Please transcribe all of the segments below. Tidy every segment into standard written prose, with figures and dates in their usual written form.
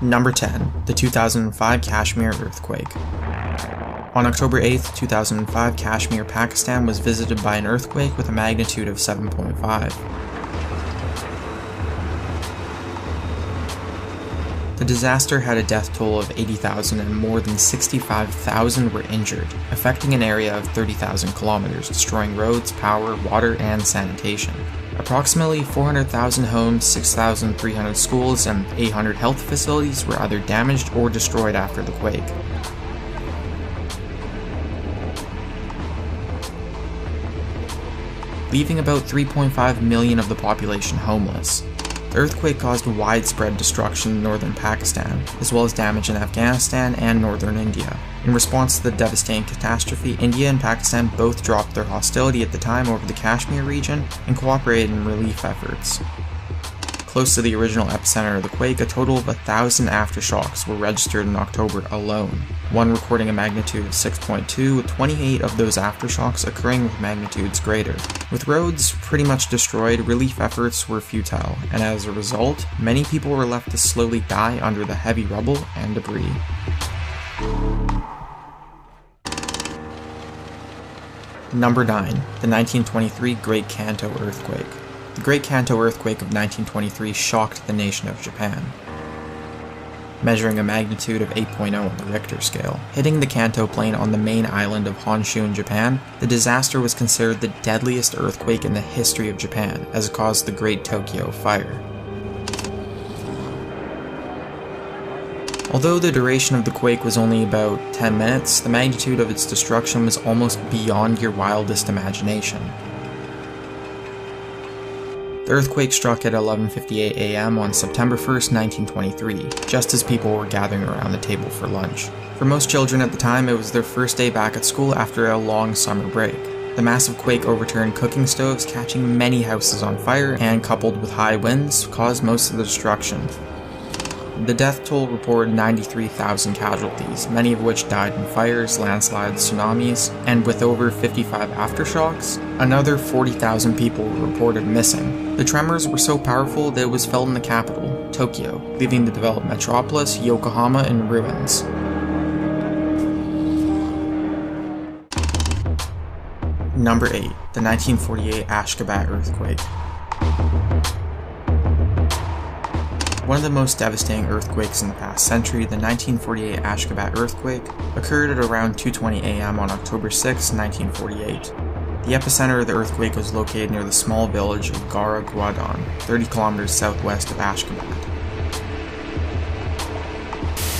Number 10. The 2005 Kashmir Earthquake. On October 8, 2005, Kashmir, Pakistan was visited by an earthquake with a magnitude of 7.5. The disaster had a death toll of 80,000 and more than 65,000 were injured, affecting an area of 30,000 kilometers, destroying roads, power, water, and sanitation. Approximately 400,000 homes, 6,300 schools, and 800 health facilities were either damaged or destroyed after the quake. Leaving about 3.5 million of the population homeless. The earthquake caused widespread destruction in northern Pakistan, as well as damage in Afghanistan and northern India. In response to the devastating catastrophe, India and Pakistan both dropped their hostility at the time over the Kashmir region and cooperated in relief efforts. Close to the original epicenter of the quake, a total of 1,000 aftershocks were registered in October alone, one recording a magnitude of 6.2, with 28 of those aftershocks occurring with magnitudes greater. With roads pretty much destroyed, relief efforts were futile, and as a result, many people were left to slowly die under the heavy rubble and debris. Number 9. The 1923 Great Kanto Earthquake. The Great Kanto Earthquake of 1923 shocked the nation of Japan, measuring a magnitude of 8.0 on the Richter scale. Hitting the Kanto plain on the main island of Honshu in Japan, the disaster was considered the deadliest earthquake in the history of Japan, as it caused the Great Tokyo Fire. Although the duration of the quake was only about 10 minutes, the magnitude of its destruction was almost beyond your wildest imagination. The earthquake struck at 11:58 a.m. on September 1st, 1923, just as people were gathering around the table for lunch. For most children at the time, it was their first day back at school after a long summer break. The massive quake overturned cooking stoves, catching many houses on fire, and coupled with high winds, caused most of the destruction. The death toll reported 93,000 casualties, many of which died in fires, landslides, tsunamis, and with over 55 aftershocks, another 40,000 people were reported missing. The tremors were so powerful that it was felt in the capital, Tokyo, leaving the developed metropolis, Yokohama, in ruins. Number 8. The 1948 Ashgabat Earthquake. One of the most devastating earthquakes in the past century, the 1948 Ashgabat earthquake occurred at around 2:20 a.m. on October 6, 1948. The epicenter of the earthquake was located near the small village of Gara Gwadon, 30 kilometers southwest of Ashgabat.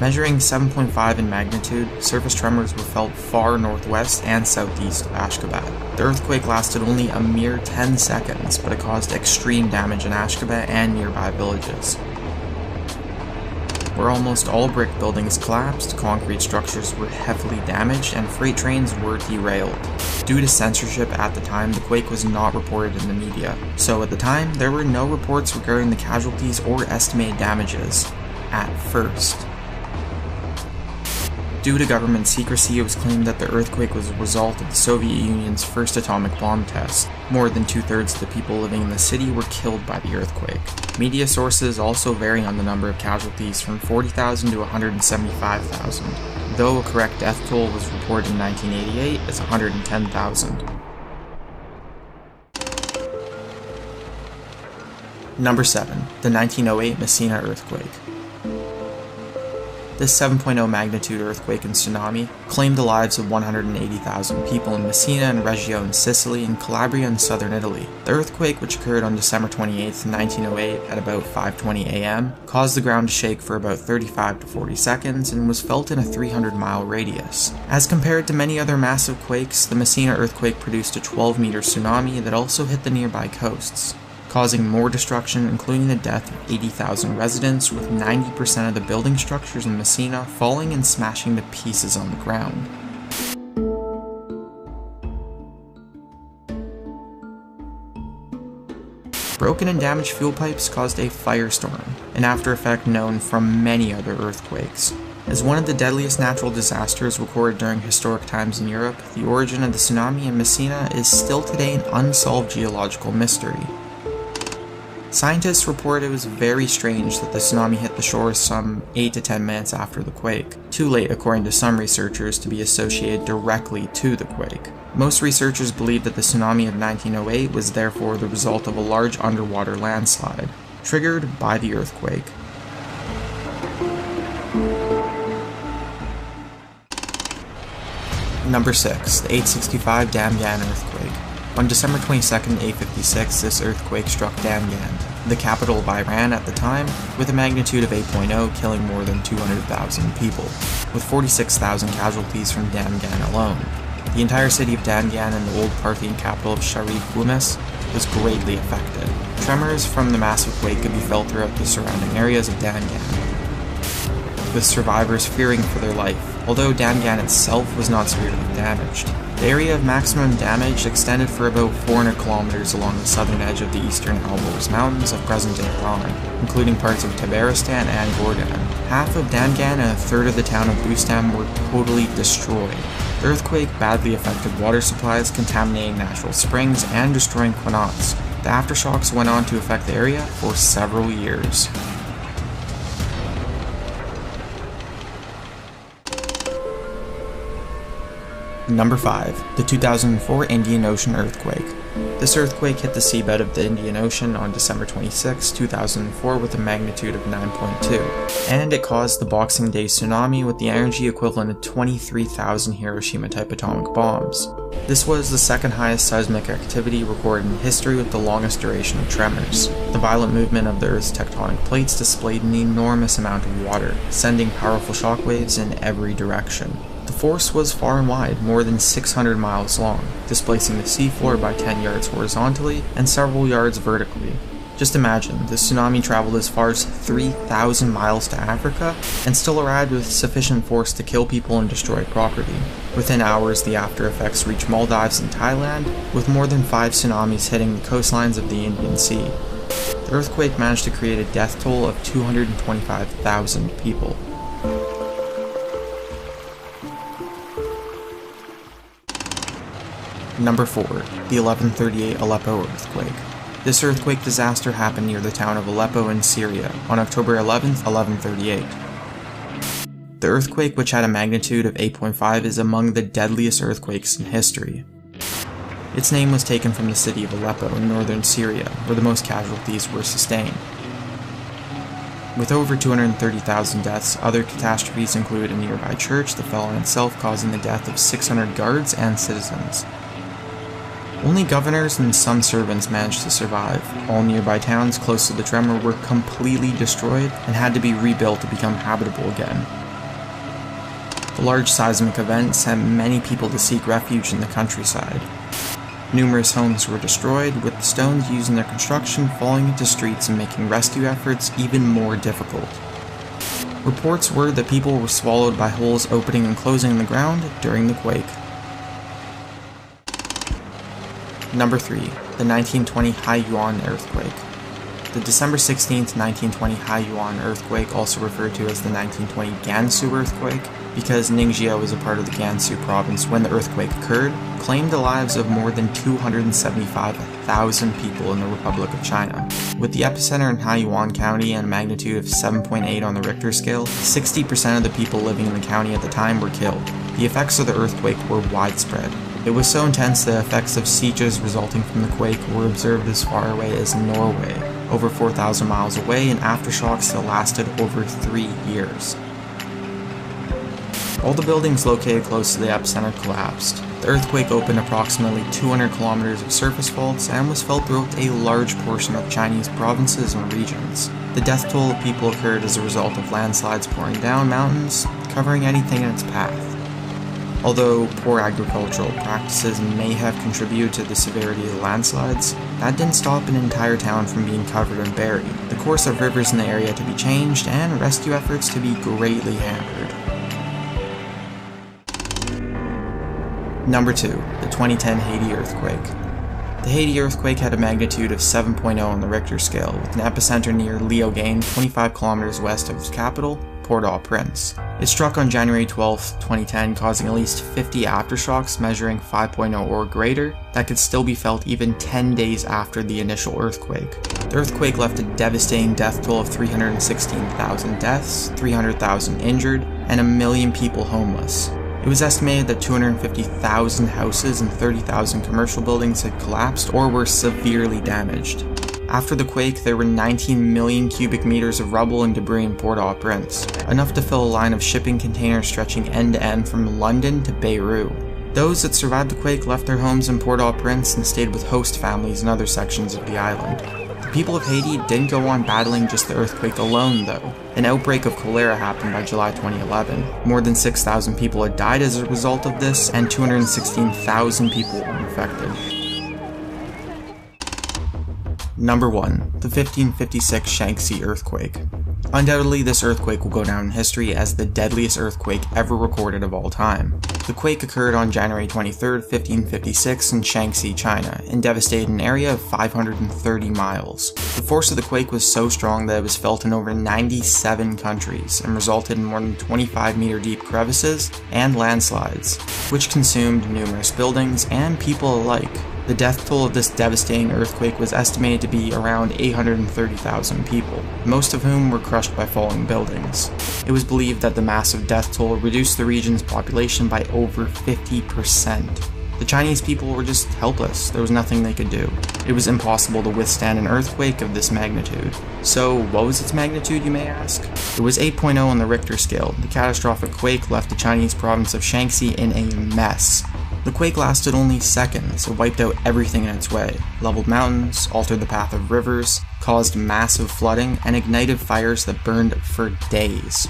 Measuring 7.5 in magnitude, surface tremors were felt far northwest and southeast of Ashgabat. The earthquake lasted only a mere 10 seconds, but it caused extreme damage in Ashgabat and nearby villages. Where almost all brick buildings collapsed, concrete structures were heavily damaged, and freight trains were derailed. Due to censorship at the time, the quake was not reported in the media, so at the time, there were no reports regarding the casualties or estimated damages, at first. Due to government secrecy, it was claimed that the earthquake was a result of the Soviet Union's first atomic bomb test. More than 2/3 of the people living in the city were killed by the earthquake. Media sources also vary on the number of casualties, from 40,000 to 175,000, though a correct death toll was reported in 1988 as 110,000. Number 7. The 1908 Messina Earthquake. This 7.0 magnitude earthquake and tsunami claimed the lives of 180,000 people in Messina and Reggio in Sicily and Calabria in southern Italy. The earthquake, which occurred on December 28, 1908 at about 5:20 a.m., caused the ground to shake for about 35 to 40 seconds and was felt in a 300-mile radius. As compared to many other massive quakes, the Messina earthquake produced a 12-meter tsunami that also hit the nearby coasts, causing more destruction, including the death of 80,000 residents, with 90% of the building structures in Messina falling and smashing to pieces on the ground. Broken and damaged fuel pipes caused a firestorm, an after effect known from many other earthquakes. As one of the deadliest natural disasters recorded during historic times in Europe, the origin of the tsunami in Messina is still today an unsolved geological mystery. Scientists report it was very strange that the tsunami hit the shore some 8 to 10 minutes after the quake, too late according to some researchers to be associated directly to the quake. Most researchers believe that the tsunami of 1908 was therefore the result of a large underwater landslide, triggered by the earthquake. Number 6. The 865 Damgan Earthquake. On December 22, 856, this earthquake struck Damgan, the capital of Iran at the time, with a magnitude of 8.0, killing more than 200,000 people, with 46,000 casualties from Damgan alone. The entire city of Damgan and the old Parthian capital of Sharif Humus was greatly affected. Tremors from the massive quake could be felt throughout the surrounding areas of Damgan, with survivors fearing for their life, although Damgan itself was not severely damaged. The area of maximum damage extended for about 400 kilometers along the southern edge of the eastern Alborz Mountains of present-day Iran, including parts of Tabaristan and Gorgan. Half of Damgan and a third of the town of Bustam were totally destroyed. The earthquake badly affected water supplies, contaminating natural springs and destroying qanats. The aftershocks went on to affect the area for several years. Number 5. The 2004 Indian Ocean Earthquake. This earthquake hit the seabed of the Indian Ocean on December 26, 2004 with a magnitude of 9.2, and it caused the Boxing Day tsunami with the energy equivalent of 23,000 Hiroshima-type atomic bombs. This was the second highest seismic activity recorded in history with the longest duration of tremors. The violent movement of the Earth's tectonic plates displayed an enormous amount of water, sending powerful shockwaves in every direction. The force was far and wide, more than 600 miles long, displacing the seafloor by 10 yards horizontally and several yards vertically. Just imagine, the tsunami traveled as far as 3,000 miles to Africa and still arrived with sufficient force to kill people and destroy property. Within hours, the after effects reached Maldives and Thailand, with more than 5 tsunamis hitting the coastlines of the Indian Sea. The earthquake managed to create a death toll of 225,000 people. Number 4. The 1138 Aleppo Earthquake. This earthquake disaster happened near the town of Aleppo in Syria on October 11, 1138. The earthquake, which had a magnitude of 8.5, is among the deadliest earthquakes in history. Its name was taken from the city of Aleppo in northern Syria, where the most casualties were sustained. With over 230,000 deaths, other catastrophes include a nearby church that fell on itself, causing the death of 600 guards and citizens. Only governors and some servants managed to survive. All nearby towns close to the tremor were completely destroyed and had to be rebuilt to become habitable again. The large seismic event sent many people to seek refuge in the countryside. Numerous homes were destroyed, with the stones used in their construction falling into streets and making rescue efforts even more difficult. Reports were that people were swallowed by holes opening and closing in the ground during the quake. Number 3. The 1920 Haiyuan Earthquake. The December 16, 1920 Haiyuan earthquake, also referred to as the 1920 Gansu earthquake, because Ningxia was a part of the Gansu province when the earthquake occurred, claimed the lives of more than 275,000 people in the Republic of China. With the epicenter in Haiyuan County and a magnitude of 7.8 on the Richter scale, 60% of the people living in the county at the time were killed. The effects of the earthquake were widespread. It was so intense the effects of sieges resulting from the quake were observed as far away as Norway, over 4,000 miles away, and aftershocks that lasted over 3 years. All the buildings located close to the epicenter collapsed. The earthquake opened approximately 200 kilometers of surface faults and was felt throughout a large portion of Chinese provinces and regions. The death toll of people occurred as a result of landslides pouring down mountains, covering anything in its path. Although poor agricultural practices may have contributed to the severity of the landslides, that didn't stop an entire town from being covered and buried, the course of rivers in the area to be changed, and rescue efforts to be greatly hampered. Number 2. The 2010 Haiti Earthquake. The Haiti earthquake had a magnitude of 7.0 on the Richter scale, with an epicenter near Léogâne, 25 kilometers west of its capital, Port-au-Prince. It struck on January 12, 2010, causing at least 50 aftershocks measuring 5.0 or greater that could still be felt even 10 days after the initial earthquake. The earthquake left a devastating death toll of 316,000 deaths, 300,000 injured, and 1 million people homeless. It was estimated that 250,000 houses and 30,000 commercial buildings had collapsed or were severely damaged. After the quake, there were 19 million cubic meters of rubble and debris in Port-au-Prince, enough to fill a line of shipping containers stretching end to end from London to Beirut. Those that survived the quake left their homes in Port-au-Prince and stayed with host families in other sections of the island. The people of Haiti didn't go on battling just the earthquake alone, though. An outbreak of cholera happened by July 2011. More than 6,000 people had died as a result of this, and 216,000 people were infected. Number 1. The 1556 Shaanxi earthquake. Undoubtedly, this earthquake will go down in history as the deadliest earthquake ever recorded of all time. The quake occurred on January 23, 1556 in Shaanxi, China, and devastated an area of 530 miles. The force of the quake was so strong that it was felt in over 97 countries and resulted in more than 25-meter deep crevices and landslides, which consumed numerous buildings and people alike. The death toll of this devastating earthquake was estimated to be around 830,000 people, most of whom were crushed by falling buildings. It was believed that the massive death toll reduced the region's population by over 50%. The Chinese people were just helpless. There was nothing they could do. It was impossible to withstand an earthquake of this magnitude. So, what was its magnitude, you may ask? It was 8.0 on the Richter scale. The catastrophic quake left the Chinese province of Shaanxi in a mess. The quake lasted only seconds. It wiped out everything in its way, leveled mountains, altered the path of rivers, caused massive flooding, and ignited fires that burned for days.